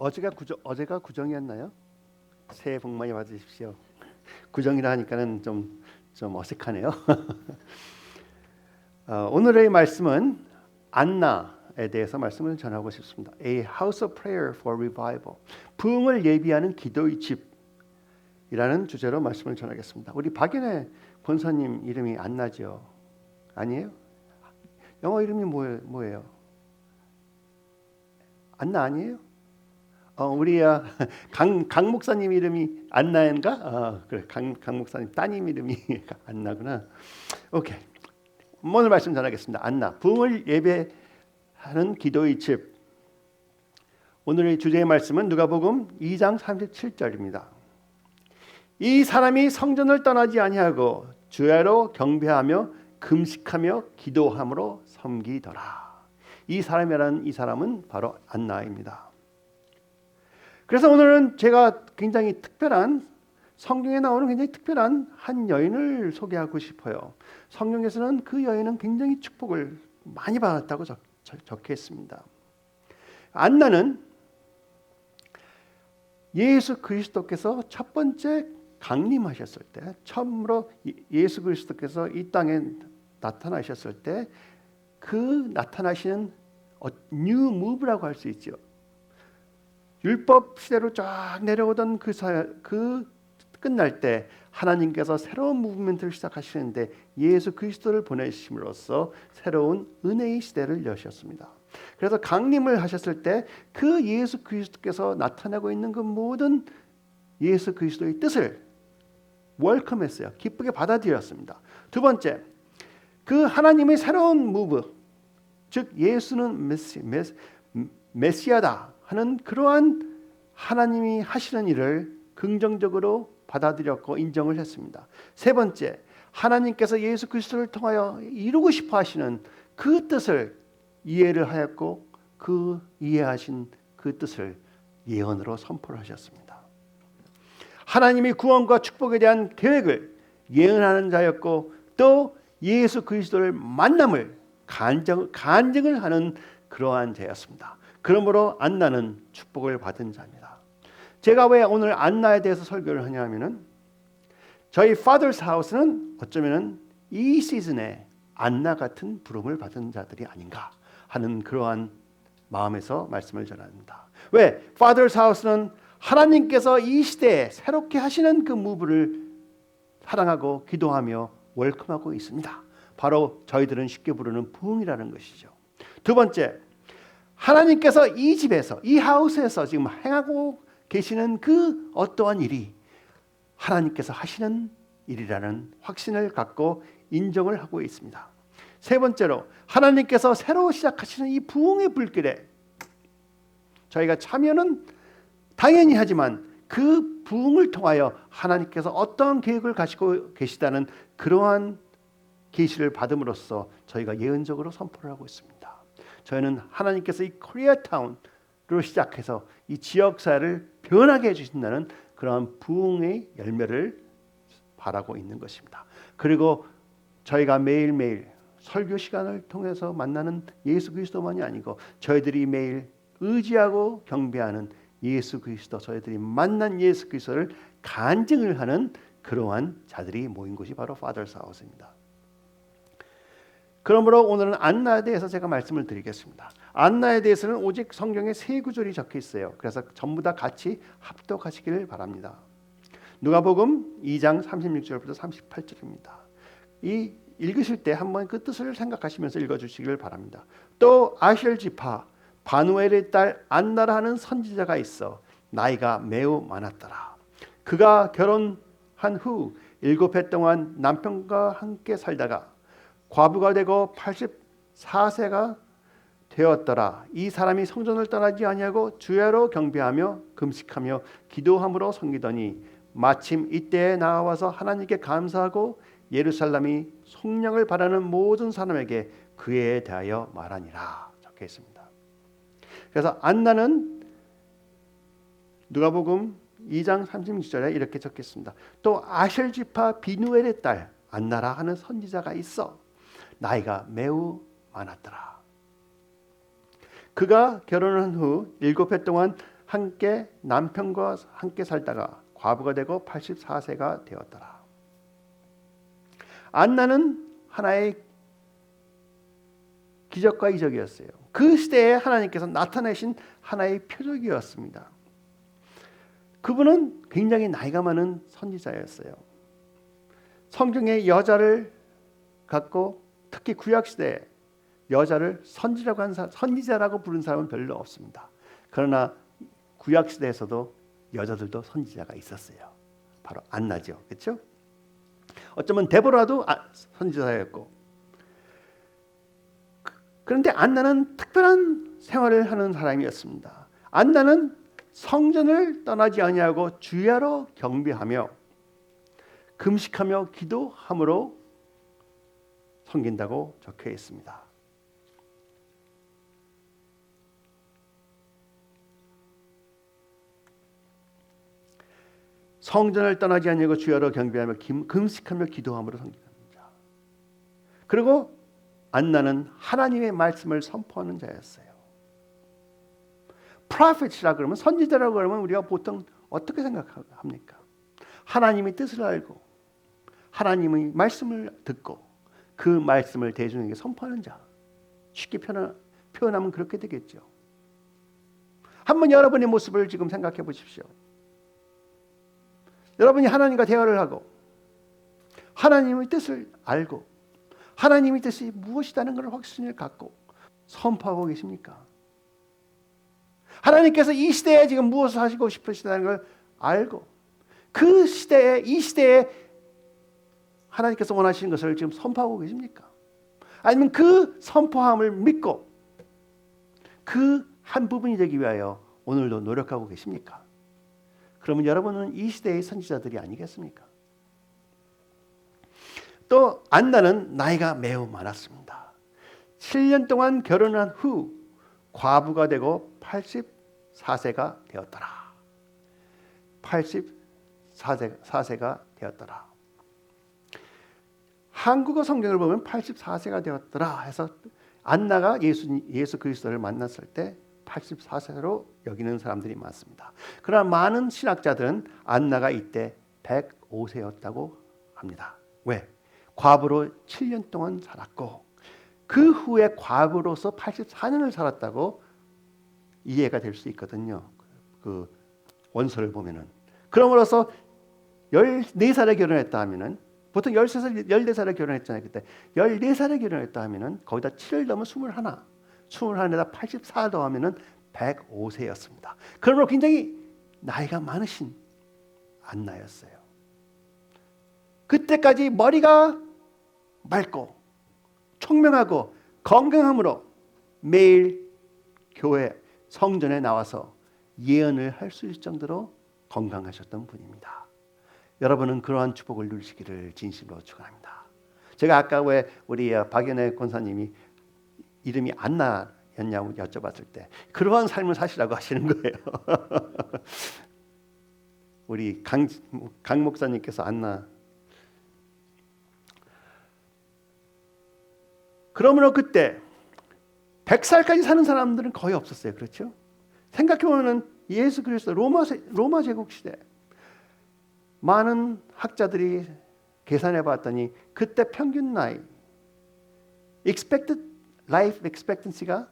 어제가 구정이었나요? 새해 복 많이 받으십시오. 구정이라 하니까는 좀 어색하네요. 오늘의 말씀은 안나에 대해서 말씀을 전하고 싶습니다. A House of Prayer for Revival. 부흥을 예비하는 기도의 집이라는 주제로 말씀을 전하겠습니다. 우리 박연혜 권사님 이름이 안나죠? 아니에요? 영어 이름이 뭐예요? 안나 아니에요? 우리 강 목사님 이름이 안나인가? 그래, 강 목사님 따님 이름이 안나구나. 오케이. 오늘 말씀 전하겠습니다. 안나, 부흥을 예배하는 기도의 집. 오늘의 주제의 말씀은 누가복음 2장 37절입니다. 이 사람이 성전을 떠나지 아니하고 주야로 경배하며 금식하며 기도함으로 섬기더라. 이 사람이라는 이 사람은 바로 안나입니다. 그래서 오늘은 제가 굉장히 특별한 성경에 나오는 굉장히 특별한 한 여인을 소개하고 싶어요. 성경에서는 그 여인은 굉장히 축복을 많이 받았다고 적혀 있습니다. 안나는 예수 그리스도께서 첫 번째 강림하셨을 때, 처음으로 예수 그리스도께서 이 땅에 나타나셨을 때 그 나타나시는 뉴 무브라고 할 수 있죠. 율법 시대로 쫙 내려오던 그 끝날 때 하나님께서 새로운 무브먼트를 시작하시는데 예수 그리스도를 보내심으로써 새로운 은혜의 시대를 여셨습니다. 그래서 강림을 하셨을 때 그 예수 그리스도께서 나타내고 있는 그 모든 예수 그리스도의 뜻을 웰컴했어요. 기쁘게 받아들였습니다. 두 번째, 그 하나님의 새로운 무브, 즉 예수는 메시아다 하는 그러한 하나님이 하시는 일을 긍정적으로 받아들였고 인정을 했습니다. 세 번째, 하나님께서 예수 그리스도를 통하여 이루고 싶어 하시는 그 뜻을 이해를 하였고 그 이해하신 그 뜻을 예언으로 선포를 하셨습니다. 하나님의 구원과 축복에 대한 계획을 예언하는 자였고 또 예수 그리스도를 만남을 간증을 하는 그러한 자였습니다. 그러므로 안나는 축복을 받은 자입니다. 제가 왜 오늘 안나에 대해서 설교를 하냐면은 저희 Father's House는 어쩌면은 이 시즌에 안나 같은 부름을 받은 자들이 아닌가 하는 그러한 마음에서 말씀을 전합니다. 왜? Father's House는 하나님께서 이 시대에 새롭게 하시는 그 무브를 사랑하고 기도하며 웰컴하고 있습니다. 바로 저희들은 쉽게 부르는 부흥이라는 것이죠. 두 번째, 하나님께서 이 집에서 이 하우스에서 지금 행하고 계시는 그 어떠한 일이 하나님께서 하시는 일이라는 확신을 갖고 인정을 하고 있습니다. 세 번째로 하나님께서 새로 시작하시는 이 부흥의 불길에 저희가 참여는 당연히 하지만 그 부흥을 통하여 하나님께서 어떠한 계획을 가지고 계시다는 그러한 계시를 받음으로써 저희가 예언적으로 선포를 하고 있습니다. 저희는 하나님께서 이 코리아타운으로 시작해서 이 지역사회를 변하게 해주신다는 그러한 부흥의 열매를 바라고 있는 것입니다. 그리고 저희가 매일매일 설교 시간을 통해서 만나는 예수 그리스도만이 아니고 저희들이 매일 의지하고 경배하는 예수 그리스도, 저희들이 만난 예수 그리스도를 간증을 하는 그러한 자들이 모인 곳이 바로 Father's House입니다. 그러므로 오늘은 안나에 대해서 제가 말씀을 드리겠습니다. 안나에 대해서는 오직 성경에 세 구절이 적혀 있어요. 그래서 전부 다 같이 합독하시기를 바랍니다. 누가복음 2장 36절부터 38절입니다. 이 읽으실 때 한번 그 뜻을 생각하시면서 읽어주시기를 바랍니다. 또 아셀 지파 바누엘의 딸 안나라 하는 선지자가 있어 나이가 매우 많았더라. 그가 결혼한 후 7해 동안 남편과 함께 살다가 과부가 되고 84세가 되었더라. 이 사람이 성전을 떠나지 아니하고 주야로 경배하며 금식하며 기도함으로 섬기더니 마침 이때에 나와서 하나님께 감사하고 예루살렘이 속량을 바라는 모든 사람에게 그에 대하여 말하니라 적혀 있습니다. 그래서 안나는 누가복음 2장 36절에 이렇게 적혔습니다. 또 아셀 지파 비누엘의 딸 안나라 하는 선지자가 있어 나이가 매우 많았더라. 그가 결혼한 후 7해 동안 함께 남편과 함께 살다가 과부가 되고 84세가 되었더라. 안나는 하나의 기적과 이적이었어요. 그 시대에 하나님께서 나타내신 하나의 표적이었습니다. 그분은 굉장히 나이가 많은 선지자였어요. 성경에 여자를 갖고 특히 구약시대에 여자를 선지자라고 부른 사람은 별로 없습니다. 그러나 구약시대에서도 여자들도 선지자가 있었어요. 바로 안나죠. 그렇죠? 어쩌면 데보라도 선지자였고, 그런데 안나는 특별한 생활을 하는 사람이었습니다. 안나는 성전을 떠나지 아니하고 주야로 경배하며 금식하며 기도함으로 섬긴다고 적혀 있습니다. 성전을 떠나지 아니하고 주야로 경배하며 금식하며 기도함으로 섬깁니다. 그리고 안나는 하나님의 말씀을 선포하는 자였어요. 프로페트라 그러면, 선지자라고 그러면 우리가 보통 어떻게 생각합니까? 하나님의 뜻을 알고 하나님의 말씀을 듣고 그 말씀을 대중에게 선포하는 자. 쉽게 표현하면 그렇게 되겠죠. 한번 여러분의 모습을 지금 생각해 보십시오. 여러분이 하나님과 대화를 하고 하나님의 뜻을 알고 하나님의 뜻이 무엇이라는 걸 확신을 갖고 선포하고 계십니까? 하나님께서 이 시대에 지금 무엇을 하시고 싶으시다는 걸 알고 그 시대에, 이 시대에 하나님께서 원하시는 것을 지금 선포하고 계십니까? 아니면 그 선포함을 믿고 그 한 부분이 되기 위하여 오늘도 노력하고 계십니까? 그러면 여러분은 이 시대의 선지자들이 아니겠습니까? 또 안나는 나이가 매우 많았습니다. 7년 동안 결혼한 후 과부가 되고 84세가 되었더라. 84세가 되었더라. 한국어 성경을 보면 84세가 되었더라 해서 안나가 예수 그리스도를 만났을 때 84세로 여기는 사람들이 많습니다. 그러나 많은 신학자들은 안나가 이때 105세였다고 합니다. 왜? 과부로 7년 동안 살았고 그 후에 과부로서 84년을 살았다고 이해가 될 수 있거든요. 그 원서를 보면은. 그러므로서 14살에 결혼했다 하면은 보통 13살, 14살에 결혼했잖아요. 그때 14살에 결혼했다 하면은 거기다 7을 더하면 21에다 84 더하면은 105세였습니다. 그러므로 굉장히 나이가 많으신 안나였어요. 그때까지 머리가 맑고 총명하고 건강함으로 매일 교회 성전에 나와서 예언을 할 수 있을 정도로 건강하셨던 분입니다. 여러분은 그러한 축복을 누리시기를 진심으로 축원합니다. 제가 아까 왜 우리 박연애 권사님이 이름이 안나였냐고 여쭤봤을 때 그러한 삶을 사시라고 하시는 거예요. 우리 강 목사님께서 안나. 그러므로 그때 100살까지 사는 사람들은 거의 없었어요. 그렇죠? 생각해보면 예수 그리스도 로마 제국 시대 많은 학자들이 계산해 봤더니 그때 평균 나이 expected life expectancy가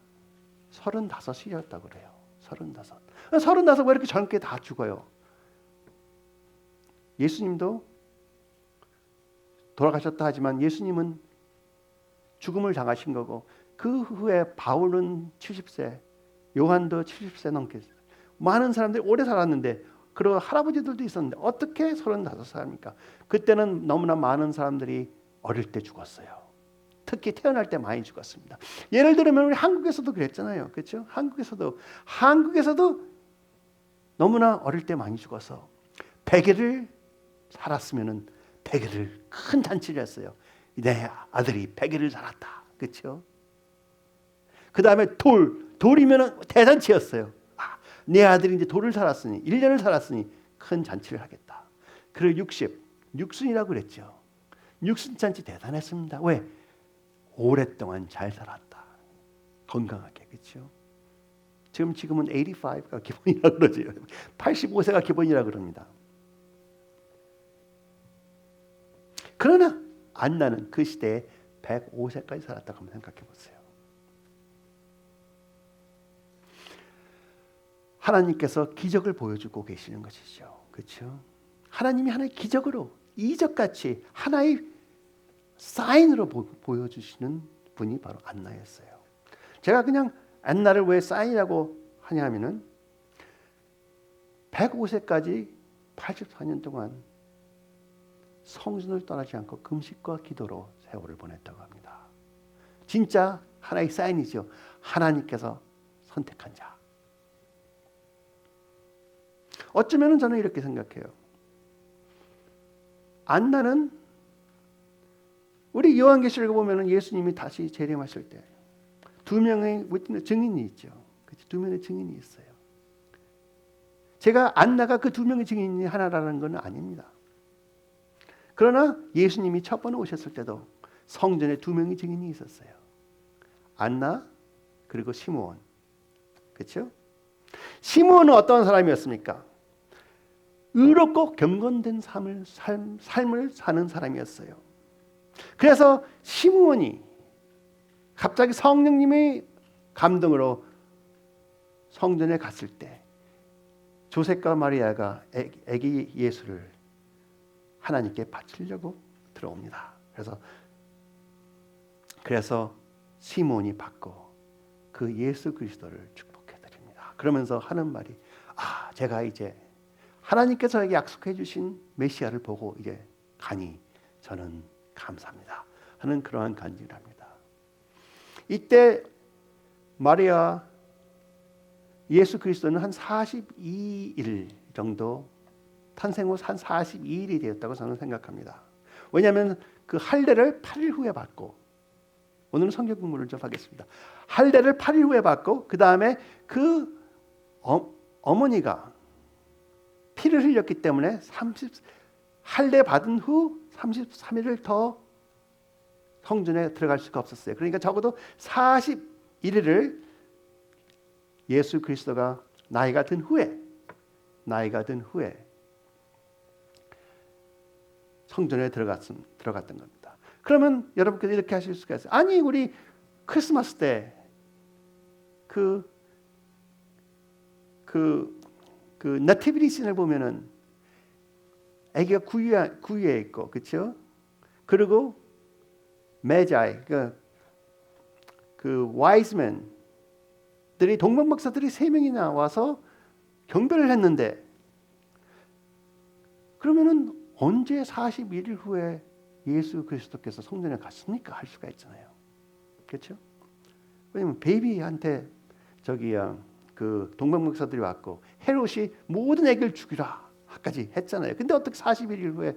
35이었다고 그래요. 35 왜 이렇게 젊게 다 죽어요? 예수님도 돌아가셨다 하지만 예수님은 죽음을 당하신 거고 그 후에 바울은 70세, 요한도 70세 넘게 많은 사람들이 오래 살았는데 그리고 할아버지들도 있었는데 어떻게 35살입니까? 그때는 너무나 많은 사람들이 어릴 때 죽었어요. 특히 태어날 때 많이 죽었습니다. 예를 들면 우리 한국에서도 그랬잖아요. 그렇죠? 한국에서도 너무나 어릴 때 많이 죽어서 100일을 살았으면은 100일을 큰 잔치를 했어요. 내 아들이 100일을 살았다. 그렇죠? 그 다음에 돌이면은 대잔치였어요. 내 아들이 이제 돌을 살았으니 1년을 살았으니 큰 잔치를 하겠다. 그리고 육순이라고 그랬죠. 육순잔치 대단했습니다. 왜? 오랫동안 잘 살았다. 건강하게. 그렇죠? 지금은 85가 기본이라 그러죠. 85세가 기본이라 그럽니다. 그러나 안나는 그 시대에 105세까지 살았다고 한번 생각해 보세요. 하나님께서 기적을 보여주고 계시는 것이죠. 그렇죠? 하나님이 하나의 기적으로 이적같이 하나의 사인으로 보여주시는 분이 바로 안나였어요. 제가 그냥 안나를 왜 사인이라고 하냐면은 105세까지 84년 동안 성전을 떠나지 않고 금식과 기도로 세월을 보냈다고 합니다. 진짜 하나의 사인이죠. 하나님께서 선택한 자. 어쩌면 저는 이렇게 생각해요. 안나는 우리 요한계시록을 보면 예수님이 다시 재림하실 때 두 명의 증인이 있죠. 두 명의 증인이 있어요. 제가 안나가 그 두 명의 증인이 하나라는 건 아닙니다. 그러나 예수님이 첫 번에 오셨을 때도 성전에 두 명의 증인이 있었어요. 안나 그리고 시므온. 그렇죠? 시므온은 어떤 사람이었습니까? 의롭고 경건된 삶을 사는 사람이었어요. 그래서 시므온이 갑자기 성령님의 감동으로 성전에 갔을 때 조셉과 마리아가 아기 예수를 하나님께 바치려고 들어옵니다. 그래서 시므온이 받고 그 예수 그리스도를 축복해 드립니다. 그러면서 하는 말이 제가 이제 하나님께서 저에게 약속해 주신 메시아를 보고 이제 가니 저는 감사합니다 하는 그러한 간증을 합니다. 이때 마리아 예수 그리스도는 한 42일 정도 탄생 후 한 42일이 되었다고 저는 생각합니다. 왜냐하면 그 할례를 8일 후에 받고 오늘은 성경 공부를 좀 하겠습니다. 할례를 8일 후에 받고 그 다음에 그 어머니가 피를 흘렸기 때문에 할례 받은 후 33일을 더 성전에 들어갈 수가 없었어요. 그러니까 적어도 41일을 예수 그리스도가 나이가 든 후에 성전에 들어갔던 겁니다. 그러면 여러분께서 이렇게 하실 수가 있어요. 아니 우리 크리스마스 때 그 나티비티 씬을 보면은 아기가 구유에 있고 그렇죠? 그리고 메자이 그 와이즈맨들이 동방박사들이 3명이나 와서 경배를 했는데 그러면은 언제 41일 후에 예수 그리스도께서 성전에 갔습니까? 할 수가 있잖아요. 그렇죠? 왜냐면 베이비한테 그 동방박사들이 왔고 헤롯이 모든 아기를 죽이라까지 했잖아요. 근데 어떻게 41일 후에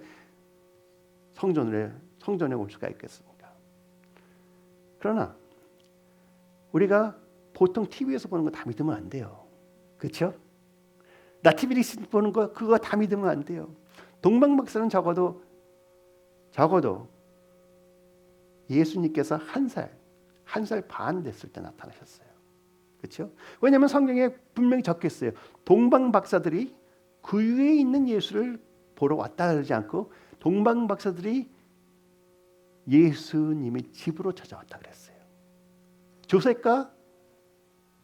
성전에 올 수가 있겠습니까? 그러나 우리가 보통 TV에서 보는 거 다 믿으면 안 돼요. 그렇죠? 나티비티 보는 거 그거 다 믿으면 안 돼요. 동방박사는 적어도 예수님께서 한 살 반 됐을 때 나타나셨어요. 그렇죠? 왜냐하면 성경에 분명히 적혀 있어요. 동방박사들이 그 위에 있는 예수를 보러 왔다 그러지 않고 동방박사들이 예수님의 집으로 찾아왔다 그랬어요.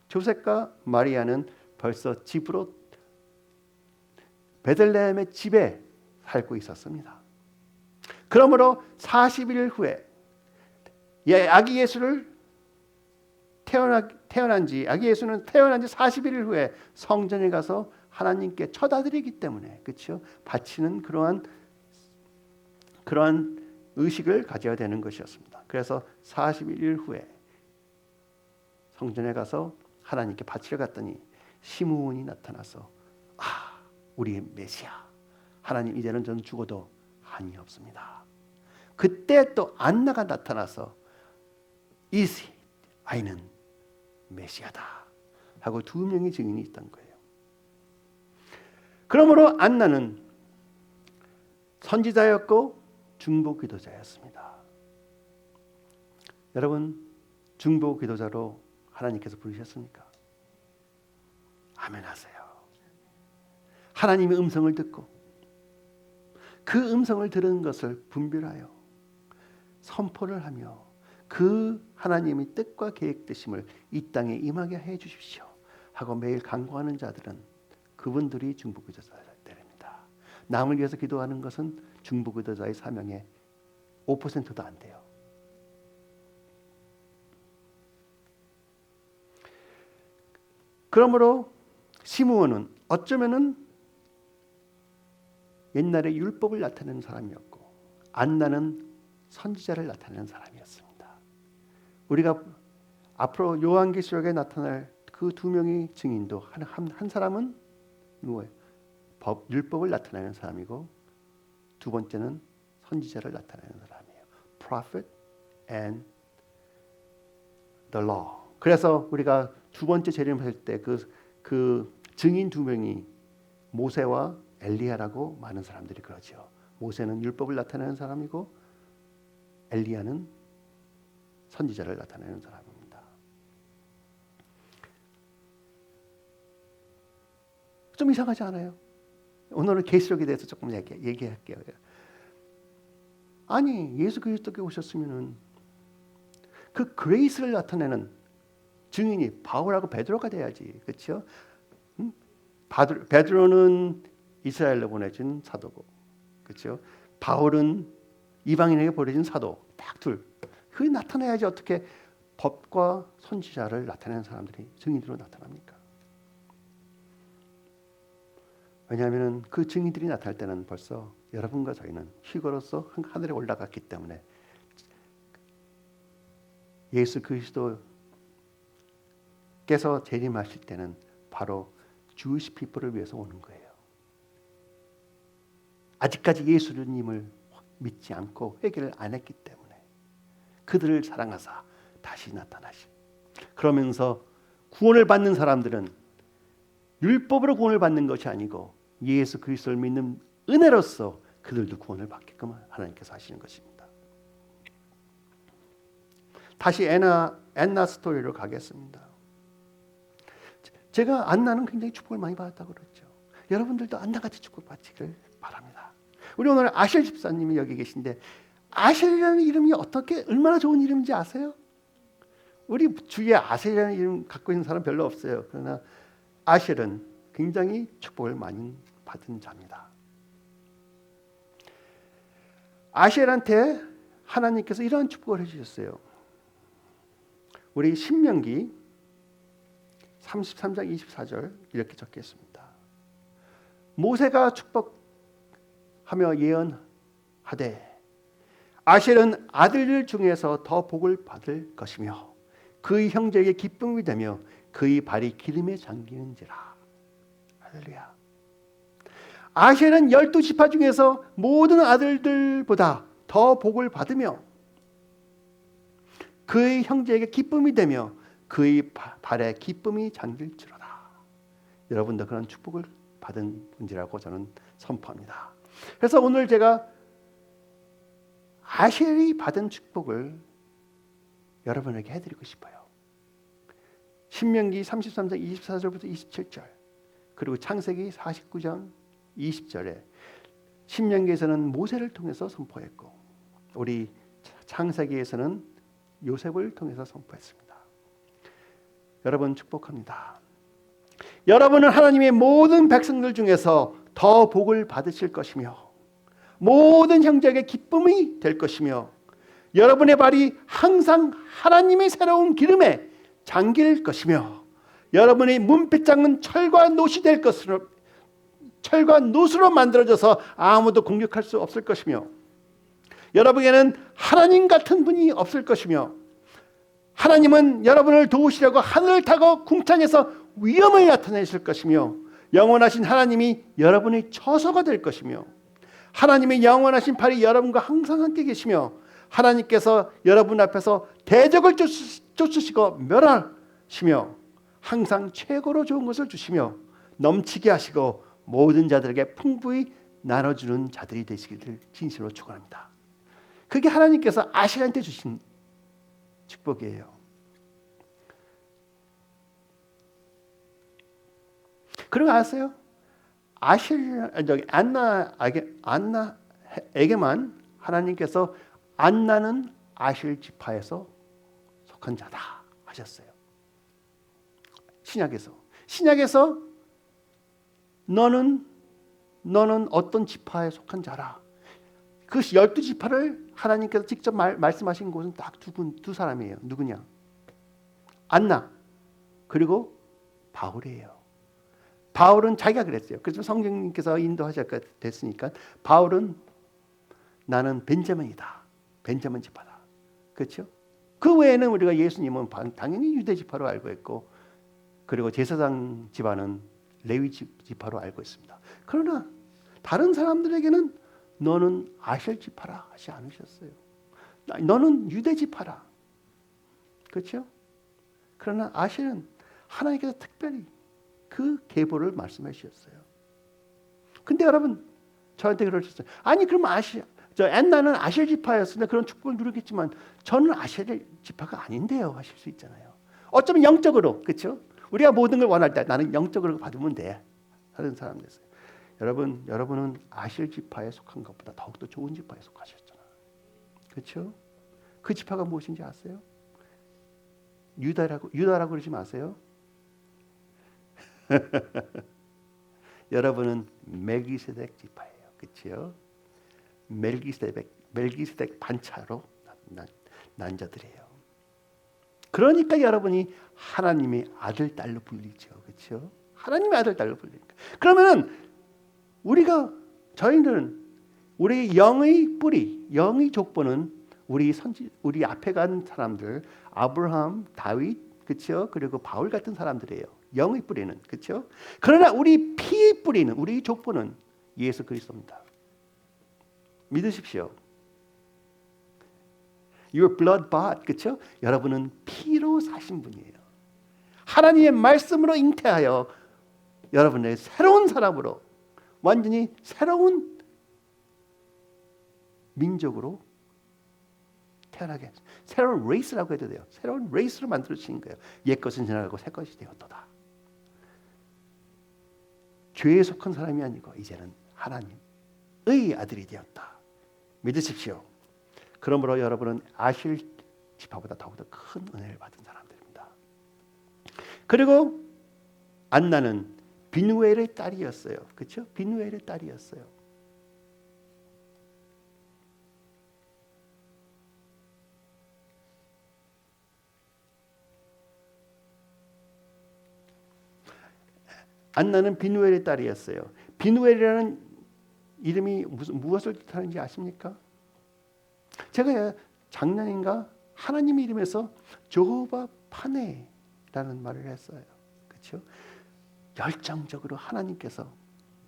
조셉과 마리아는 벌써 집으로 베들레헴의 집에 살고 있었습니다. 그러므로 40일 후에 아기 예수는 태어난 지 41일 후에 성전에 가서 하나님께 쳐다드리기 때문에 그렇죠? 바치는 그러한 의식을 가져야 되는 것이었습니다. 그래서 41일 후에 성전에 가서 하나님께 바치러 갔더니 시므온이 나타나서 우리의 메시아 하나님 이제는 저는 죽어도 한이 없습니다. 그때 또 안나가 나타나서 이 아이는 메시아다 하고 2명의 증인이 있던 거예요. 그러므로 안나는 선지자였고 중보기도자였습니다. 여러분 중보기도자로 하나님께서 부르셨습니까? 아멘 하세요. 하나님의 음성을 듣고 그 음성을 들은 것을 분별하여 선포를 하며 그 하나님의 뜻과 계획되심을 이 땅에 임하게 해 주십시오 하고 매일 간구하는 자들은 그분들이 중보기도자들입니다. 남을 위해서 기도하는 것은 중보기도자의 사명의 5%도 안 돼요. 그러므로 시므온은 어쩌면은 옛날에 율법을 나타내는 사람이었고 안나는 선지자를 나타내는 사람이었습니다. 우리가 앞으로 요한계시록에 나타날 그 두 명의 증인도 한 사람은 누구예요? 율법을 나타내는 사람이고 두 번째는 선지자를 나타내는 사람이에요. Prophet and the law. 그래서 우리가 두 번째 재림을 할 때 그 증인 두 명이 모세와 엘리야라고 많은 사람들이 그러죠. 모세는 율법을 나타내는 사람이고 엘리야는 선지자를 나타내는 사람입니다. 좀 이상하지 않아요? 오늘은 계시록에 대해서 조금 얘기할게요. 아니 예수 그리스도께 오셨으면은 그 그레이스를 나타내는 증인이 바울하고 베드로가 돼야지, 그렇죠? 베드로는 이스라엘로 보내진 사도고, 그렇죠? 바울은 이방인에게 보내진 사도, 딱 둘. 그게 나타나야지 어떻게 법과 선지자를 나타내는 사람들이 증인으로 나타납니까? 왜냐하면 그 증인들이 나타날 때는 벌써 여러분과 저희는 휴거로서 하늘에 올라갔기 때문에 예수 그리스도께서 재림하실 때는 바로 Jewish people을 위해서 오는 거예요. 아직까지 예수님을 믿지 않고 회개를 안 했기 때문에 그들을 사랑하사 다시 나타나시. 그러면서 구원을 받는 사람들은 율법으로 구원을 받는 것이 아니고 예수 그리스도를 믿는 은혜로서 그들도 구원을 받게끔 하나님께서 하시는 것입니다. 다시 엔나 스토리로 가겠습니다. 제가 안나는 굉장히 축복을 많이 받았다고 그랬죠. 여러분들도 안나같이 축복 받기를 바랍니다. 우리 오늘 아실 집사님이 여기 계신데 아실이라는 이름이 어떻게 얼마나 좋은 이름인지 아세요? 우리 주위에 아실이라는 이름 갖고 있는 사람 별로 없어요. 그러나 아실은 굉장히 축복을 많이 받은 자입니다. 아실한테 하나님께서 이러한 축복을 해주셨어요. 우리 신명기 33장 24절 이렇게 적혀 있습니다. 모세가 축복하며 예언하되 아실은 아들들 중에서 더 복을 받을 것이며 그의 형제에게 기쁨이 되며 그의 발이 기름에 잠기는지라. 할렐루야. 아실은 12지파 중에서 모든 아들들보다 더 복을 받으며 그의 형제에게 기쁨이 되며 그의 발에 기쁨이 잠길지로다. 여러분도 그런 축복을 받은 분이라고 저는 선포합니다. 그래서 오늘 제가 아실이 받은 축복을 여러분에게 해드리고 싶어요. 신명기 33장 24절부터 27절 그리고 창세기 49장 20절에 신명기에서는 모세를 통해서 선포했고 우리 창세기에서는 요셉을 통해서 선포했습니다. 여러분 축복합니다. 여러분은 하나님의 모든 백성들 중에서 더 복을 받으실 것이며 모든 형제에게 기쁨이 될 것이며 여러분의 발이 항상 하나님의 새로운 기름에 잠길 것이며 여러분의 문패장은 철과 노시 될 것으로 철과 노수로 만들어져서 아무도 공격할 수 없을 것이며 여러분에게는 하나님 같은 분이 없을 것이며 하나님은 여러분을 도우시려고 하늘을 타고 궁창에서 위엄을 나타내실 것이며 영원하신 하나님이 여러분의 처소가 될 것이며 하나님의 영원하신 팔이 여러분과 항상 함께 계시며 하나님께서 여러분 앞에서 대적을 쫓으시고 멸하시며 항상 최고로 좋은 것을 주시며 넘치게 하시고 모든 자들에게 풍부히 나눠주는 자들이 되시기를 진실로 축원합니다. 그게 하나님께서 아실한테 주신 축복이에요. 그리고 아세요? 안나에게만 하나님께서 안나는 아실 지파에서 속한 자다 하셨어요. 신약에서 너는 어떤 지파에 속한 자라. 그 12지파를 하나님께서 직접 말씀하신 곳은 딱 두 사람이에요. 누구냐? 안나 그리고 바울이에요. 바울은 자기가 그랬어요. 그래서 성령님께서 인도하셨고 됐으니까 바울은 나는 벤자민이다. 벤자민 지파다. 그렇죠? 그 외에는 우리가 예수님은 당연히 유대 지파로 알고 있고 그리고 제사장 집안은 레위 지파로 알고 있습니다. 그러나 다른 사람들에게는 너는 아셀 지파라 하지 않으셨어요. 너는 유대 지파라. 그렇죠? 그러나 아셀은 하나님께서 특별히 그 계보를 말씀해 주셨어요. 근데 여러분 저한테 그러셨어요. 아니 그럼 안나는 아셀 지파였으면 그런 축복을 누리겠지만 저는 아셀 지파가 아닌데요 하실 수 있잖아요. 어쩌면 영적으로 그렇죠? 우리가 모든 걸 원할 때 나는 영적으로 받으면 돼 하는 사람 됐어요. 여러분은 아셀 지파에 속한 것보다 더욱더 좋은 지파에 속하셨잖아요. 그렇죠? 그 지파가 무엇인지 아세요? 유다라고 그러지 마세요. 여러분은 멜기세덱 지파예요. 그렇죠? 멜기세덱 반차로 난 자들이에요. 그러니까 여러분이 하나님의 아들 딸로 불리죠. 그렇죠? 하나님의 아들 딸로 불리니까. 그러면은 저희들은 우리 영의 뿌리, 영의 족보는 우리 앞에 간 사람들, 아브라함, 다윗, 그렇죠? 그리고 바울 같은 사람들이에요. 영의 뿌리는 그렇죠? 그러나 우리 피의 뿌리는 우리 족보는 예수 그리스도입니다. 믿으십시오. Your blood bought, 그렇죠? 여러분은 피로 사신 분이에요. 하나님의 말씀으로 잉태하여 여러분의 새로운 사람으로 완전히 새로운 민족으로 태어나게 새로운 레이스라고 해도 돼요. 새로운 레이스로 만들어주신 거예요. 옛것은 지나가고 새것이 되었도다. 죄에 속한 사람이 아니고 이제는 하나님의 아들이 되었다. 믿으십시오. 그러므로 여러분은 아실 지파보다 더욱더 큰 은혜를 받은 사람들입니다. 그리고 안나는 비누엘의 딸이었어요. 그렇죠? 비누엘의 딸이었어요. 안나는 비누엘의 딸이었어요. 비누엘이라는 이름이 무엇을 뜻하는지 아십니까? 제가 작년인가 하나님의 이름에서 조호바 파네라는 말을 했어요. 그렇죠? 열정적으로 하나님께서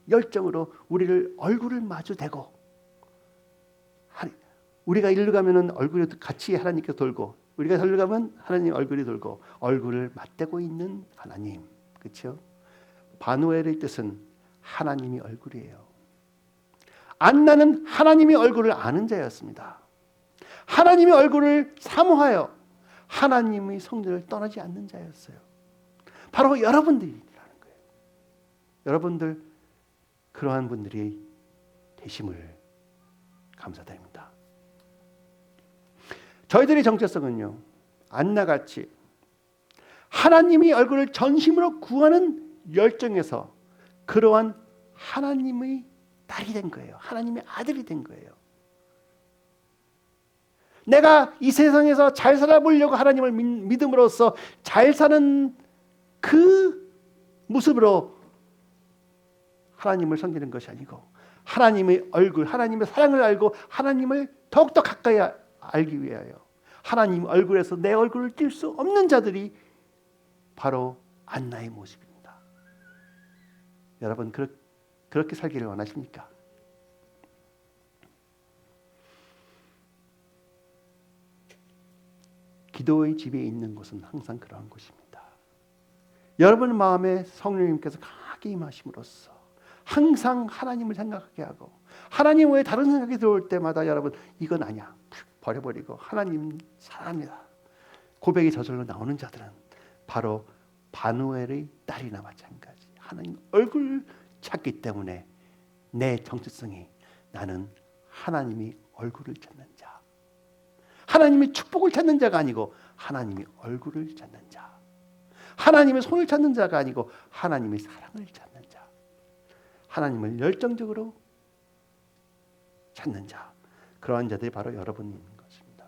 열정으로 우리를 얼굴을 마주대고 우리가 일로 가면은 얼굴이 같이 하나님께 돌고 우리가 절로 가면 하나님 얼굴이 돌고 얼굴을 맞대고 있는 하나님. 그렇죠? 바누엘의 뜻은 하나님이 얼굴이에요. 안나는 하나님의 얼굴을 아는 자였습니다. 하나님의 얼굴을 사모하여 하나님의 성전을 떠나지 않는 자였어요. 바로 여러분들이라는 거예요. 여러분들 그러한 분들이 되심을 감사드립니다. 저희들의 정체성은요. 안나같이 하나님의 얼굴을 전심으로 구하는 열정에서 그러한 하나님의 딸이 된 거예요. 하나님의 아들이 된 거예요. 내가 이 세상에서 잘 살아보려고 하나님을 믿음으로써 잘 사는 그 모습으로 하나님을 섬기는 것이 아니고 하나님의 얼굴, 하나님의 사랑을 알고 하나님을 더욱더 가까이 알기 위하여 하나님 얼굴에서 내 얼굴을 뗄 수 없는 자들이 바로 안나의 모습입니다. 여러분 그렇게 살기를 원하십니까? 기도의 집에 있는 곳은 항상 그러한 곳입니다. 여러분 마음에 성령님께서 강하게 임하심으로써 항상 하나님을 생각하게 하고 하나님 외에 다른 생각이 들어올 때마다 여러분 이건 아니야 버려버리고 하나님 사랑합니다. 고백이 저절로 나오는 자들은 바로 바누엘의 딸이나 마찬가지 하나님 얼굴 찾기 때문에 내 정체성이 나는 하나님이 얼굴을 찾는 자, 하나님의 축복을 찾는 자가 아니고 하나님이 얼굴을 찾는 자, 하나님의 손을 찾는 자가 아니고 하나님의 사랑을 찾는 자, 하나님을 열정적으로 찾는 자, 그러한 자들이 바로 여러분인 것입니다.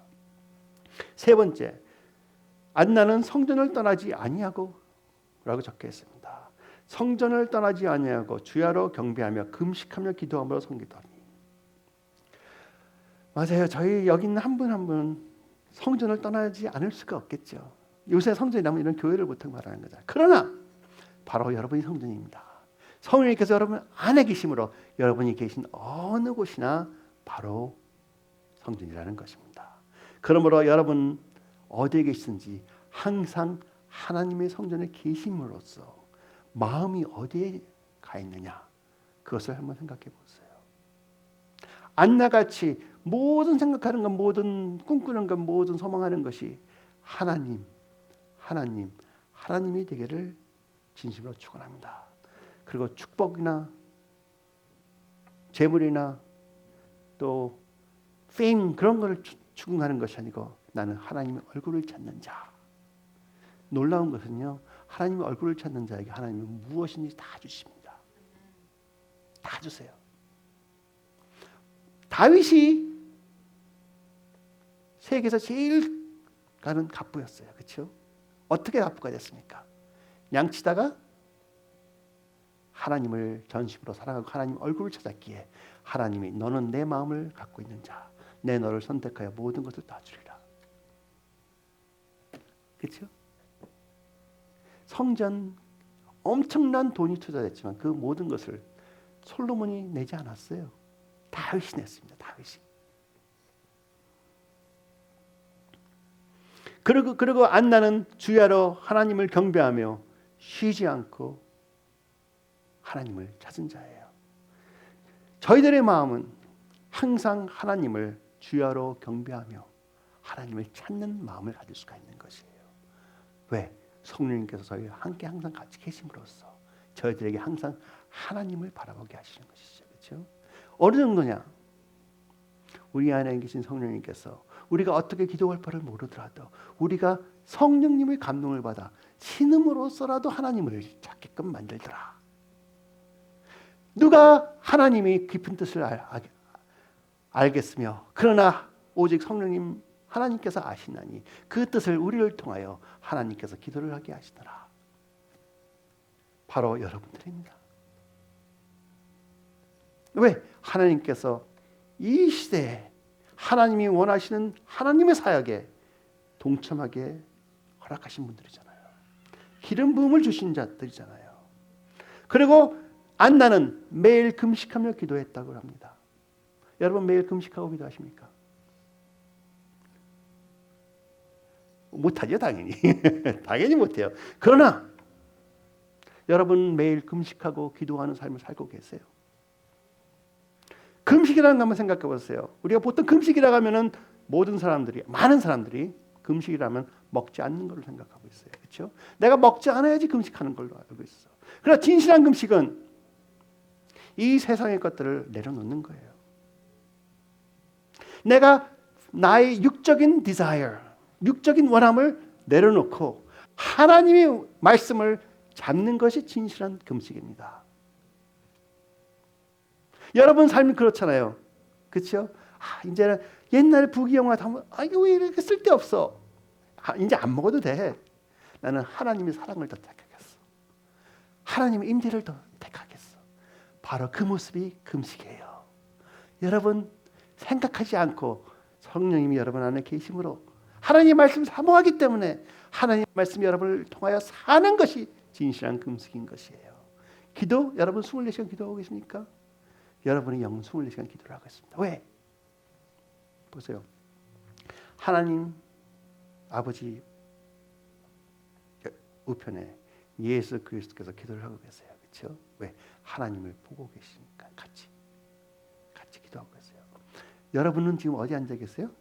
세 번째, 안나는 성전을 떠나지 아니하고 라고 적혀 있습니다. 성전을 떠나지 아니하고 주야로 경배하며 금식하며 기도함으로 섬기더니. 맞아요. 저희 여기 있는 한 분 한 분 성전을 떠나지 않을 수가 없겠죠. 요새 성전이라면 이런 교회를 보통 말하는 거죠. 그러나 바로 여러분이 성전입니다. 성령님께서 여러분 안에 계심으로 여러분이 계신 어느 곳이나 바로 성전이라는 것입니다. 그러므로 여러분 어디에 계시든지 항상 하나님의 성전에 계심으로써 마음이 어디에 가 있느냐, 그것을 한번 생각해 보세요. 안나같이 모든 생각하는 것, 모든 꿈꾸는 것, 모든 소망하는 것이 하나님이 되기를 진심으로 축원합니다. 그리고 축복이나 재물이나 또 페임 그런 것을 추구하는 것이 아니고 나는 하나님의 얼굴을 찾는 자. 놀라운 것은요, 하나님의 얼굴을 찾는 자에게 하나님은 무엇인지 다 주십니다. 다 주세요. 다윗이 세계에서 제일 가는 갑부였어요. 그렇죠? 어떻게 갑부가 됐습니까? 양치다가 하나님을 전심으로 사랑하고 하나님 얼굴을 찾았기에 하나님이 너는 내 마음을 갖고 있는 자, 내 너를 선택하여 모든 것을 다 주리라. 그렇죠? 성전 엄청난 돈이 투자됐지만 그 모든 것을 솔로몬이 내지 않았어요. 다윗이 냈습니다. 다윗이. 그리고 안나는 주야로 하나님을 경배하며 쉬지 않고 하나님을 찾은 자예요. 저희들의 마음은 항상 하나님을 주야로 경배하며 하나님을 찾는 마음을 가질 수가 있는 것이에요. 왜? 성령님께서 저희와 함께 항상 같이 계심으로써 저희들에게 항상 하나님을 바라보게 하시는 것이죠. 그렇죠? 어느 정도냐? 우리 안에 계신 성령님께서 우리가 어떻게 기도할 바를 모르더라도 우리가 성령님의 감동을 받아 신음으로써라도 하나님을 찾게끔 만들더라. 누가 하나님의 깊은 뜻을 알겠으며 그러나 오직 성령님 하나님께서 아시나니 그 뜻을 우리를 통하여 하나님께서 기도를 하게 하시더라. 바로 여러분들입니다. 왜? 하나님께서 이 시대에 하나님이 원하시는 하나님의 사역에 동참하게 허락하신 분들이잖아요. 기름 부음을 주신 자들이잖아요. 그리고 안나는 매일 금식하며 기도했다고 합니다. 여러분 매일 금식하고 기도하십니까? 못하죠, 당연히. 당연히 못해요. 그러나 여러분 매일 금식하고 기도하는 삶을 살고 계세요. 금식이라는 거 한번 생각해 보세요. 우리가 보통 금식이라고 하면은 많은 사람들이 금식이라면 먹지 않는 걸로 생각하고 있어요. 그렇죠? 내가 먹지 않아야지 금식하는 걸로 알고 있어. 그러나 진실한 금식은 이 세상의 것들을 내려놓는 거예요. 내가 나의 육적인 desire, 육적인 원함을 내려놓고 하나님의 말씀을 잡는 것이 진실한 금식입니다. 여러분 삶이 그렇잖아요. 그렇죠? 이제는 옛날 부귀영화 다 이거 왜 이렇게 쓸데없어. 이제 안 먹어도 돼. 나는 하나님의 사랑을 더 택하겠어. 하나님의 임재를 더 택하겠어. 바로 그 모습이 금식이에요. 여러분 생각하지 않고 성령님이 여러분 안에 계심으로 하나님의 말씀을 사모하기 때문에 하나님의 말씀이 여러분을 통하여 사는 것이 진실한 금식인 것이에요. 기도 여러분 24시간 기도하고 계십니까? 여러분의 영은 24시간 기도를 하고 있습니다. 왜? 보세요. 하나님 아버지 우편에 예수 그리스도께서 기도를 하고 계세요. 그렇죠? 왜? 하나님을 보고 계시니까 같이 기도하고 계세요. 여러분은 지금 어디 앉아 계세요?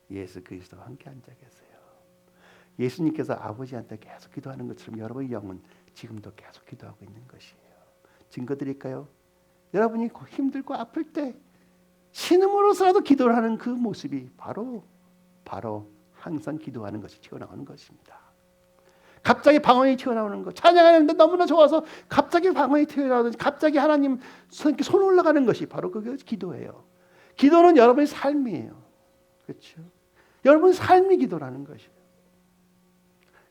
예수 그리스도와 함께 앉아 계세요. 예수님께서 아버지한테 계속 기도하는 것처럼 여러분의 영은 지금도 계속 기도하고 있는 것이에요. 증거 드릴까요? 여러분이 힘들고 아플 때 신음으로서라도 기도를 하는 그 모습이 바로 항상 기도하는 것이 튀어나오는 것입니다. 갑자기 방언이 튀어나오는 것, 찬양하는데 너무나 좋아서 갑자기 방언이 튀어나오든지 갑자기 하나님 손 올라가는 것이 바로 그게 기도예요. 기도는 여러분의 삶이에요. 그렇죠? 여러분 삶이 기도라는 것이에요.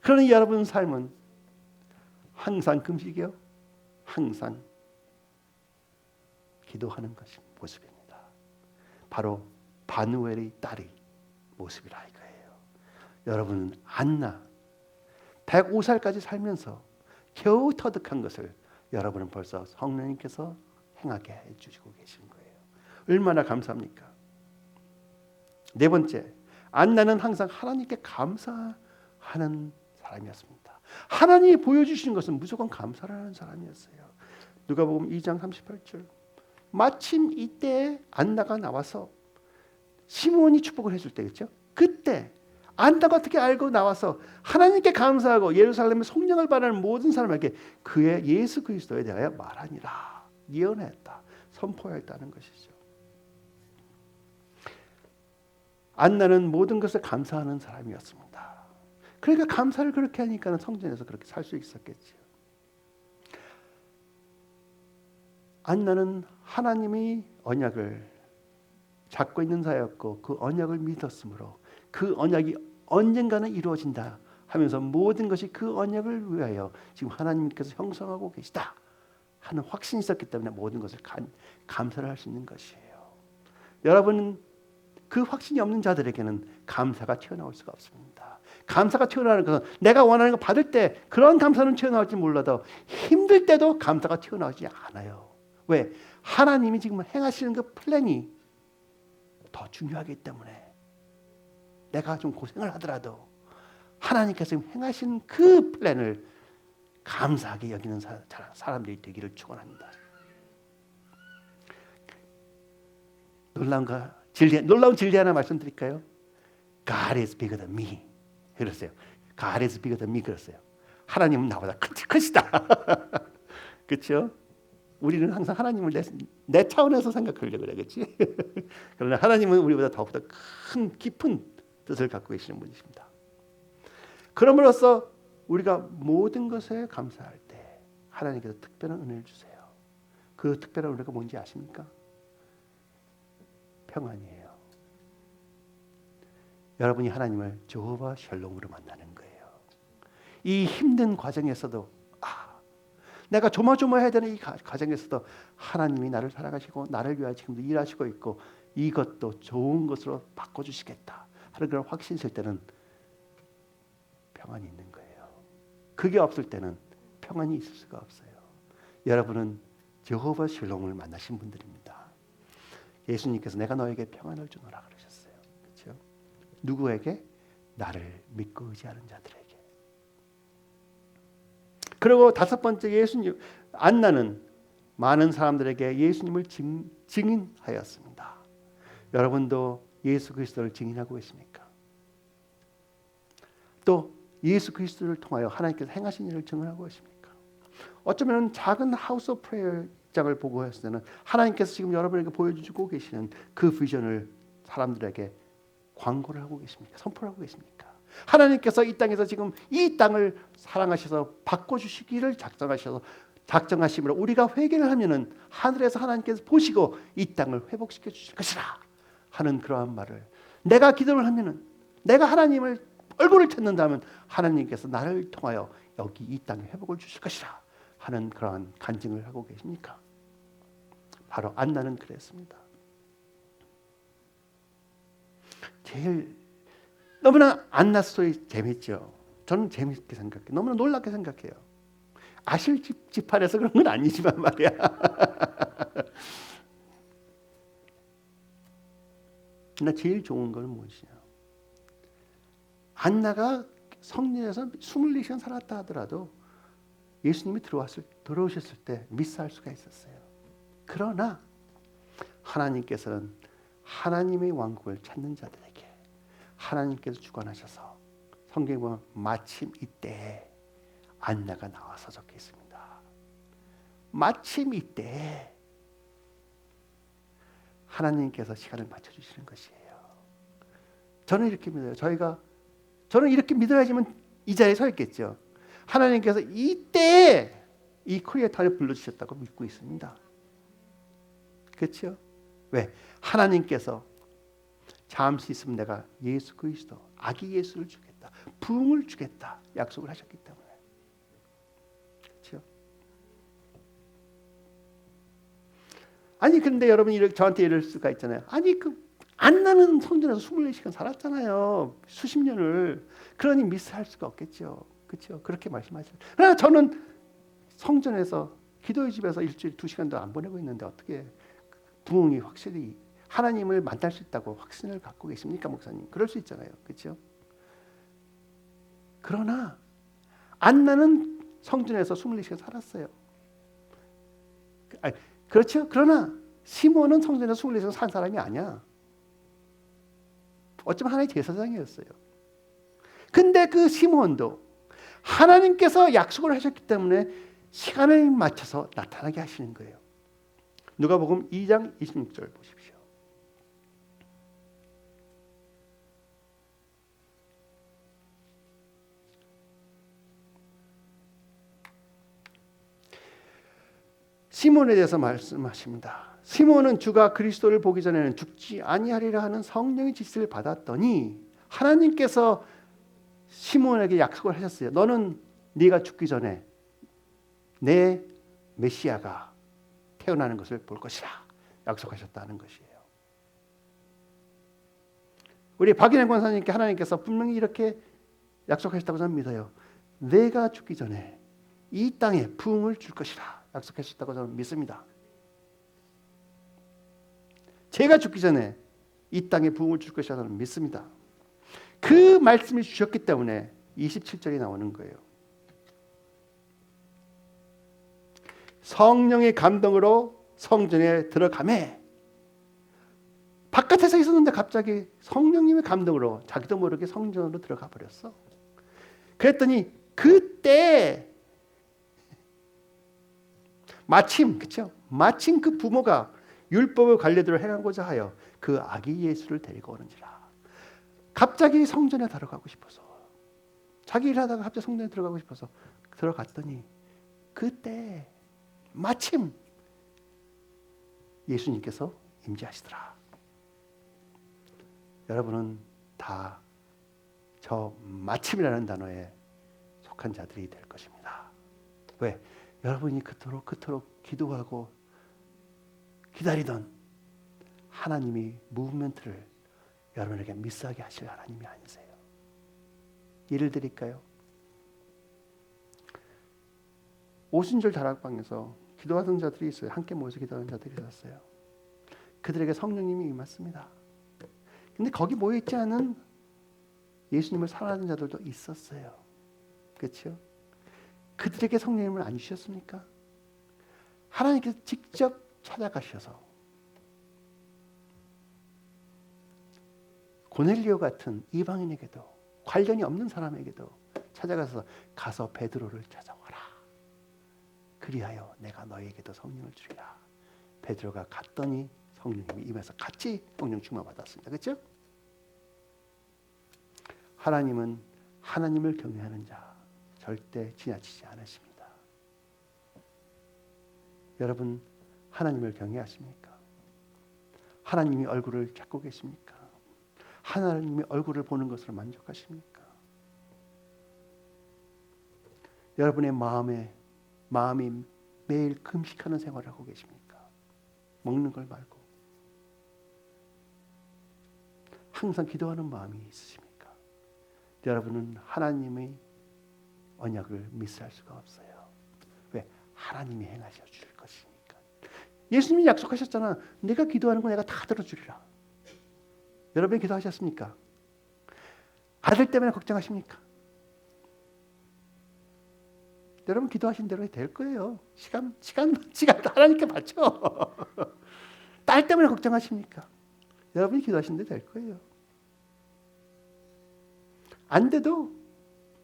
그러니 여러분 삶은 항상 금식이요, 항상 기도하는 것이 모습입니다. 바로 바누엘의 딸의 모습이라 이거예요. 여러분은 안나 105살까지 살면서 겨우 터득한 것을 여러분은 벌써 성령님께서 행하게 해주시고 계신 거예요. 얼마나 감사합니까? 네 번째, 안나는 항상 하나님께 감사하는 사람이었습니다. 하나님이 보여주시는 것은 무조건 감사를 하는 사람이었어요. 누가복음 2장 38절. 마침 이때 안나가 나와서 시므온이 축복을 해줄 때겠죠. 그때 안나가 어떻게 알고 나와서 하나님께 감사하고 예루살렘의 성령을 받는 모든 사람에게 그의 예수 그리스도에 대하여 말하니라, 예언했다, 선포했다는 것이죠. 안나는 모든 것을 감사하는 사람이었습니다. 그러니까 감사를 그렇게 하니까 성전에서 그렇게 살 수 있었겠죠. 안나는 하나님이 언약을 잡고 있는 자였고 그 언약을 믿었으므로 그 언약이 언젠가는 이루어진다 하면서 모든 것이 그 언약을 위하여 지금 하나님께서 형성하고 계시다 하는 확신이 있었기 때문에 모든 것을 감사를 할 수 있는 것이에요. 여러분은 그 확신이 없는 자들에게는 감사가 튀어나올 수가 없습니다. 감사가 튀어나오는 것은 내가 원하는 거 받을 때 그런 감사는 튀어나올지 몰라도 힘들 때도 감사가 튀어나오지 않아요. 왜? 하나님이 지금 행하시는 그 플랜이 더 중요하기 때문에 내가 좀 고생을 하더라도 하나님께서 지금 행하신 그 플랜을 감사하게 여기는 사람들이 되기를 축원합니다. 놀라운 진리 하나 말씀드릴까요? God is bigger than me. 그랬어요. God is bigger than me. 그랬어요. 하나님은 나보다 크시다. 그렇죠? 우리는 항상 하나님을 내 차원에서 생각하려고 그래, 그렇지? 그러나 하나님은 우리보다 더욱더 큰 깊은 뜻을 갖고 계시는 분이십니다. 그럼으로써 우리가 모든 것에 감사할 때 하나님께서 특별한 은혜를 주세요. 그 특별한 은혜가 뭔지 아십니까? 평안이에요. 여러분이 하나님을 여호와 샬롬으로 만나는 거예요. 이 힘든 과정에서도 내가 조마조마해야 되는 이 과정에서도 하나님이 나를 사랑하시고 나를 위하여 지금도 일하시고 있고 이것도 좋은 것으로 바꿔주시겠다 하는 그런 확신이 있을 때는 평안이 있는 거예요. 그게 없을 때는 평안이 있을 수가 없어요. 여러분은 여호와 샬롬을 만나신 분들입니다. 예수님께서 내가 너에게 평안을 주노라 그러셨어요. 그렇죠? 누구에게? 나를 믿고 의지하는 자들에게. 그리고 다섯 번째, 예수님 안나는 많은 사람들에게 예수님을 증인하였습니다. 여러분도 예수 그리스도를 증인하고 계십니까? 또 예수 그리스도를 통하여 하나님께서 행하신 일을 증언하고 계십니까? 어쩌면 작은 하우스 오브 프레이어 장을 보고 했을 때는 하나님께서 지금 여러분에게 보여주고 계시는 그 비전을 사람들에게 광고를 하고 계십니까? 선포를 하고 계십니까? 하나님께서 이 땅에서 지금 이 땅을 사랑하셔서 바꿔주시기를 작정하심으로 우리가 회개를 하면은 하늘에서 하나님께서 보시고 이 땅을 회복시켜 주실 것이라 하는 그러한 말을, 내가 기도를 하면은, 내가 하나님을 얼굴을 찾는다면 하나님께서 나를 통하여 여기 이 땅에 회복을 주실 것이라 하는 그러한 간증을 하고 계십니까? 바로 안나는 그랬습니다. 제일 너무나 안나 스토리 재밌죠. 저는 재밌게 생각해요. 너무나 놀랍게 생각해요. 아실 지파라서 그런 건 아니지만 말이야. 나 제일 좋은 건 무엇이냐? 안나가 성전에서 24시간 살았다 하더라도 예수님이 들어오셨을 때 미스할 수가 있었어요. 그러나 하나님께서는 하나님의 왕국을 찾는 자들에게 하나님께서 주관하셔서 성경에 보면 마침 이때에 안나가 나와서 적혀 있습니다. 마침 이때 하나님께서 시간을 맞춰주시는 것이에요. 저는 이렇게 믿어요. 저는 이렇게 믿어야지만 이 자리에 서 있겠죠. 하나님께서 이때 이 크리에이터를 불러주셨다고 믿고 있습니다. 그렇죠? 왜? 하나님께서 잠시 있으면 내가 예수 그리스도 아기 예수를 주겠다, 부흥을 주겠다 약속을 하셨기 때문에. 그렇죠? 아니 근데 여러분이 저한테 이럴 수가 있잖아요. 아니 안나는 성전에서 24시간 살았잖아요. 수십 년을. 그러니 미스할 수가 없겠죠. 그렇죠? 그렇게 말씀하시죠. 그러나 저는 성전에서 기도의 집에서 일주일 2시간도 안 보내고 있는데 어떻게 부흥이 확실히 하나님을 만날 수 있다고 확신을 갖고 계십니까, 목사님? 그럴 수 있잖아요. 그렇죠? 그러나 안나는 성전에서 24시간 살았어요. 그렇죠? 그러나 시몬은 성전에서 24시간 산 사람이 아니야. 어쩌면 하나의 제사장이었어요. 근데 그 시몬도 하나님께서 약속을 하셨기 때문에 시간을 맞춰서 나타나게 하시는 거예요. 누가복음 2장 26절 보십시오. 시몬에 대해서 말씀하십니다. 시몬은 주가 그리스도를 보기 전에는 죽지 아니하리라 하는 성령의 지시를 받았더니 하나님께서 시몬에게 약속을 하셨어요. 너는 네가 죽기 전에 내 메시아가 태어나는 것을 볼 것이라 약속하셨다는 것이에요. 우리 박인혜 권사님께 하나님께서 분명히 이렇게 약속하셨다고 저는 믿어요. 내가 죽기 전에 이 땅에 부흥을 줄 것이라 약속하셨다고 저는 믿습니다. 제가 죽기 전에 이 땅에 부흥을 줄 것이라 저는 믿습니다. 그 말씀을 주셨기 때문에 27절이 나오는 거예요. 성령의 감동으로 성전에 들어가매. 바깥에서 있었는데 갑자기 성령님의 감동으로 자기도 모르게 성전으로 들어가 버렸어. 그랬더니 그때 마침 그 부모가 율법의 관례대로 행하고자 하여 그 아기 예수를 데리고 오는지라. 갑자기 성전에 들어가고 싶어서, 자기 일하다가 갑자기 성전에 들어가고 싶어서 들어갔더니 그때 마침 예수님께서 임재하시더라. 여러분은 다 저 마침이라는 단어에 속한 자들이 될 것입니다. 왜? 여러분이 그토록 기도하고 기다리던 하나님이 무브먼트를 여러분에게 미스하게 하실 하나님이 아니세요. 예를 드릴까요? 오순절 다락방에서 기도하던 자들이 있어요. 함께 모여서 기도하는 자들이 있었어요. 그들에게 성령님이 임했습니다. 근데 거기 모여있지 않은 예수님을 사랑하는 자들도 있었어요. 그렇죠? 그들에게 성령님을 안 주셨습니까? 하나님께서 직접 찾아가셔서 고넬리오 같은 이방인에게도 관련이 없는 사람에게도 찾아가서 가서 베드로를 찾아와라. 그리하여 내가 너에게도 성령을 주리라. 베드로가 갔더니 성령님이 임해서 같이 성령 충만 받았습니다. 그렇죠? 하나님은 하나님을 경외하는 자 절대 지나치지 않으십니다. 여러분 하나님을 경외하십니까? 하나님이 얼굴을 찾고 계십니까? 하나님의 얼굴을 보는 것으로 만족하십니까? 여러분의 마음이 매일 금식하는 생활을 하고 계십니까? 먹는 걸 말고 항상 기도하는 마음이 있으십니까? 여러분은 하나님의 언약을 미스할 수가 없어요. 왜? 하나님이 행하셔 줄 것이니까. 예수님이 약속하셨잖아. 내가 기도하는 거 내가 다 들어주리라. 여러분이 기도하셨습니까? 아들 때문에 걱정하십니까? 여러분 기도하신 대로 될 거예요. 시간 하나님께 바쳐. 딸 때문에 걱정하십니까? 여러분이 기도하신 대로 될 거예요. 안 돼도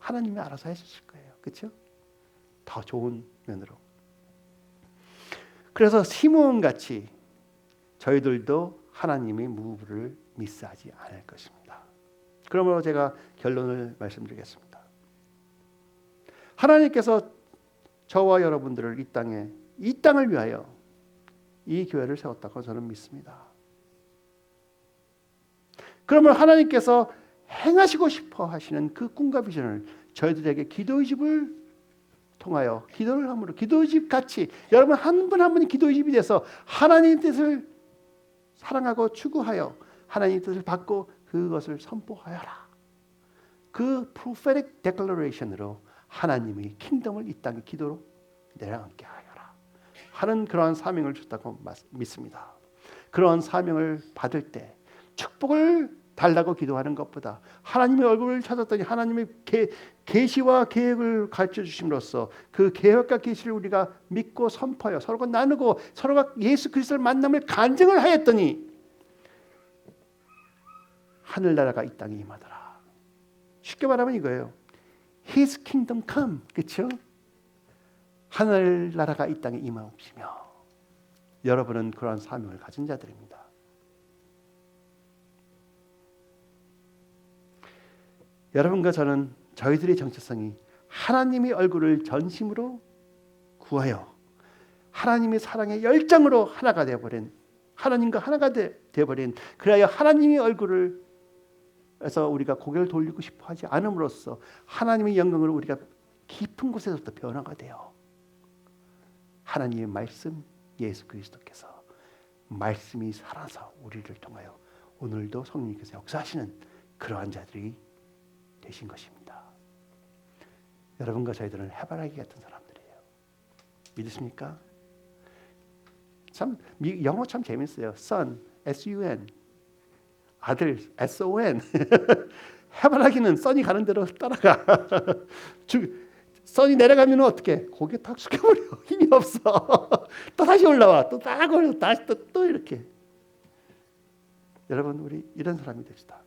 하나님이 알아서 해주실 거예요. 그렇죠? 더 좋은 면으로. 그래서 시므온같이 저희들도 하나님의 무브를 미스하지 않을 것입니다. 그러므로 제가 결론을 말씀드리겠습니다. 하나님께서 저와 여러분들을 이 땅을 위하여 이 교회를 세웠다고 저는 믿습니다. 그러면 하나님께서 행하시고 싶어 하시는 그 꿈과 비전을 저희들에게 기도의 집을 통하여 기도를 함으로 기도의 집 같이 여러분 한 분 한 분이 기도의 집이 돼서 하나님의 뜻을 사랑하고 추구하여 하나님의 뜻을 받고 그것을 선포하여라. 그 prophetic declaration으로 하나님의 킹덤을 이 땅에 기도로 내려앉게 하여라 하는 그러한 사명을 줬다고 믿습니다. 그러한 사명을 받을 때 축복을 달라고 기도하는 것보다 하나님의 얼굴을 찾았더니 하나님의 계시와 계획을 가르쳐 주심으로써 그 계획과 계시를 우리가 믿고 선포하여 서로가 나누고 서로가 예수 그리스도를 만남을 간증을 하였더니 하늘나라가 이 땅에 임하더라. 쉽게 말하면 이거예요. His kingdom come. 그렇죠? 하늘나라가 이 땅에 임하옵시며 여러분은 그러한 사명을 가진 자들입니다. 여러분과 저는 저희들의 정체성이 하나님의 얼굴을 전심으로 구하여 하나님의 사랑의 열정으로 하나가 되어버린 하나님과 하나가 되어버린 그래야 하나님의 얼굴을 해서 우리가 고개를 돌리고 싶어 하지 않음으로써 하나님의 영광을 우리가 깊은 곳에서부터 변화가 되어 하나님의 말씀 예수 그리스도께서 말씀이 살아서 우리를 통하여 오늘도 성령님께서 역사하시는 그러한 자들이 되신 것입니다. 여러분과 저희들은 해바라기 같은 사람들이에요. 믿으십니까? 참 영어 참 재밌어요. Son, S-U-N, 아들, S-O-N. 해바라기는 선이 가는 대로 따라가. 선이 내려가면 어떻게? 고개 탁 숙여버려. 힘이 없어. 또 다시 올라와. 또 딱 올라. 다시 또 이렇게. 여러분 우리 이런 사람이 됩시다.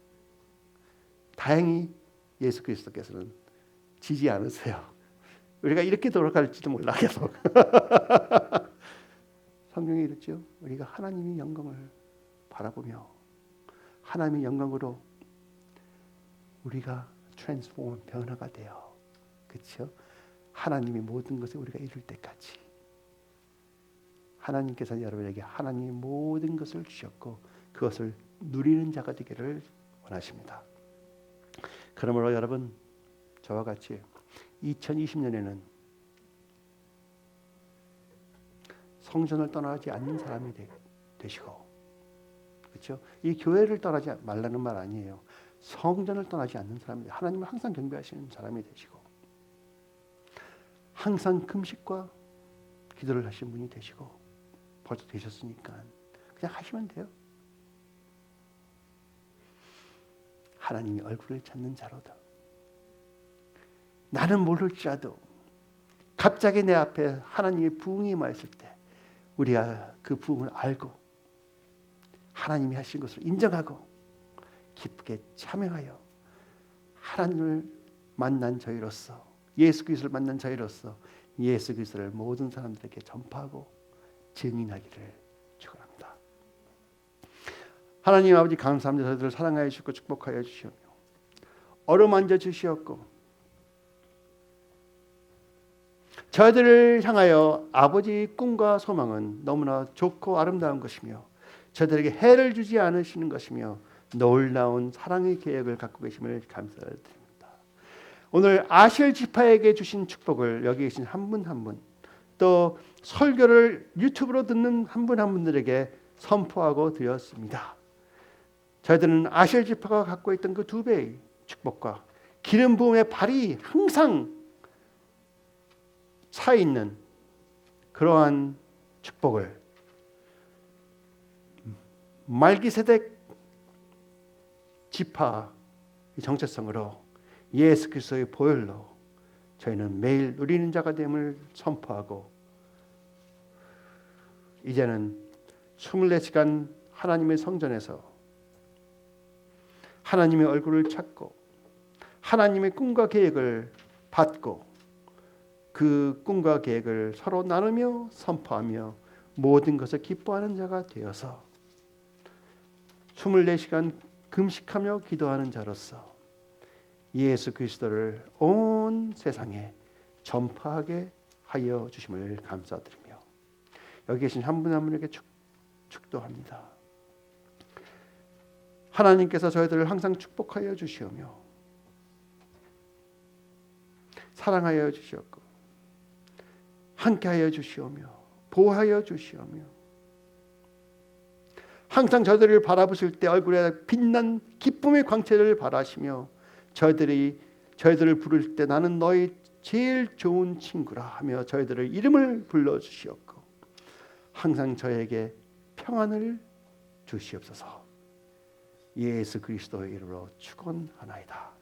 다행히 예수 그리스도께서는 지지 않으세요. 우리가 이렇게 돌아갈지도 몰라 계속. 성경에 이랬죠. 우리가 하나님의 영광을 바라보며 하나님의 영광으로 우리가 트랜스폼 변화가 되어 그렇죠? 하나님의 모든 것을 우리가 이룰 때까지 하나님께서는 여러분에게 하나님의 모든 것을 주셨고 그것을 누리는 자가 되기를 원하십니다. 그러므로 여러분 저와 같이 2020년에는 성전을 떠나지 않는 사람이 되시고 그렇죠? 이 교회를 떠나지 말라는 말 아니에요. 성전을 떠나지 않는 사람이 하나님을 항상 경배하시는 사람이 되시고 항상 금식과 기도를 하시는 분이 되시고 벌써 되셨으니까 그냥 하시면 돼요. 하나님의 얼굴을 찾는 자로다. 나는 모를지라도 갑자기 내 앞에 하나님의 부흥이 임하였을 때 우리가 그 부흥을 알고 하나님이 하신 것을 인정하고 기쁘게 참여하여 하나님을 만난 저희로서 예수 그리스도를 만난 저희로서 예수 그리스도를 모든 사람들에게 전파하고 증인하기를 축원합니다. 하나님 아버지 감사합니다. 저희들을 사랑하여 주시고 축복하여 주시오며 어루만져 주시었고 저희들을 향하여 아버지의 꿈과 소망은 너무나 좋고 아름다운 것이며 저희들에게 해를 주지 않으시는 것이며 놀라운 사랑의 계획을 갖고 계심을 감사드립니다. 오늘 아실 지파에게 주신 축복을 여기 계신 한 분 한 분 또 설교를 유튜브로 듣는 한 분 한 분들에게 선포하고 드렸습니다. 저희들은 아실 지파가 갖고 있던 그 2배의 축복과 기름 부음의 발이 항상 차 있는 그러한 축복을 말기세덱 지파 정체성으로 예수 그리스도의 보혈로 저희는 매일 누리는 자가 됨을 선포하고 이제는 24시간 하나님의 성전에서 하나님의 얼굴을 찾고 하나님의 꿈과 계획을 받고 그 꿈과 계획을 서로 나누며 선포하며 모든 것을 기뻐하는 자가 되어서 24시간 금식하며 기도하는 자로서 예수 그리스도를 온 세상에 전파하게 하여 주심을 감사드리며 여기 계신 한 분 한 분에게 축도합니다. 하나님께서 저희들을 항상 축복하여 주시오며 사랑하여 주시옵고 함께하여 주시오며 보호하여 주시오며 항상 저희들을 바라보실 때 얼굴에 빛난 기쁨의 광채를 바라시며 저희들을 부를 때 나는 너희 제일 좋은 친구라 하며 저희들을 이름을 불러주시옵고 항상 저에게 평안을 주시옵소서. 예수 그리스도의 이름으로 축원하나이다.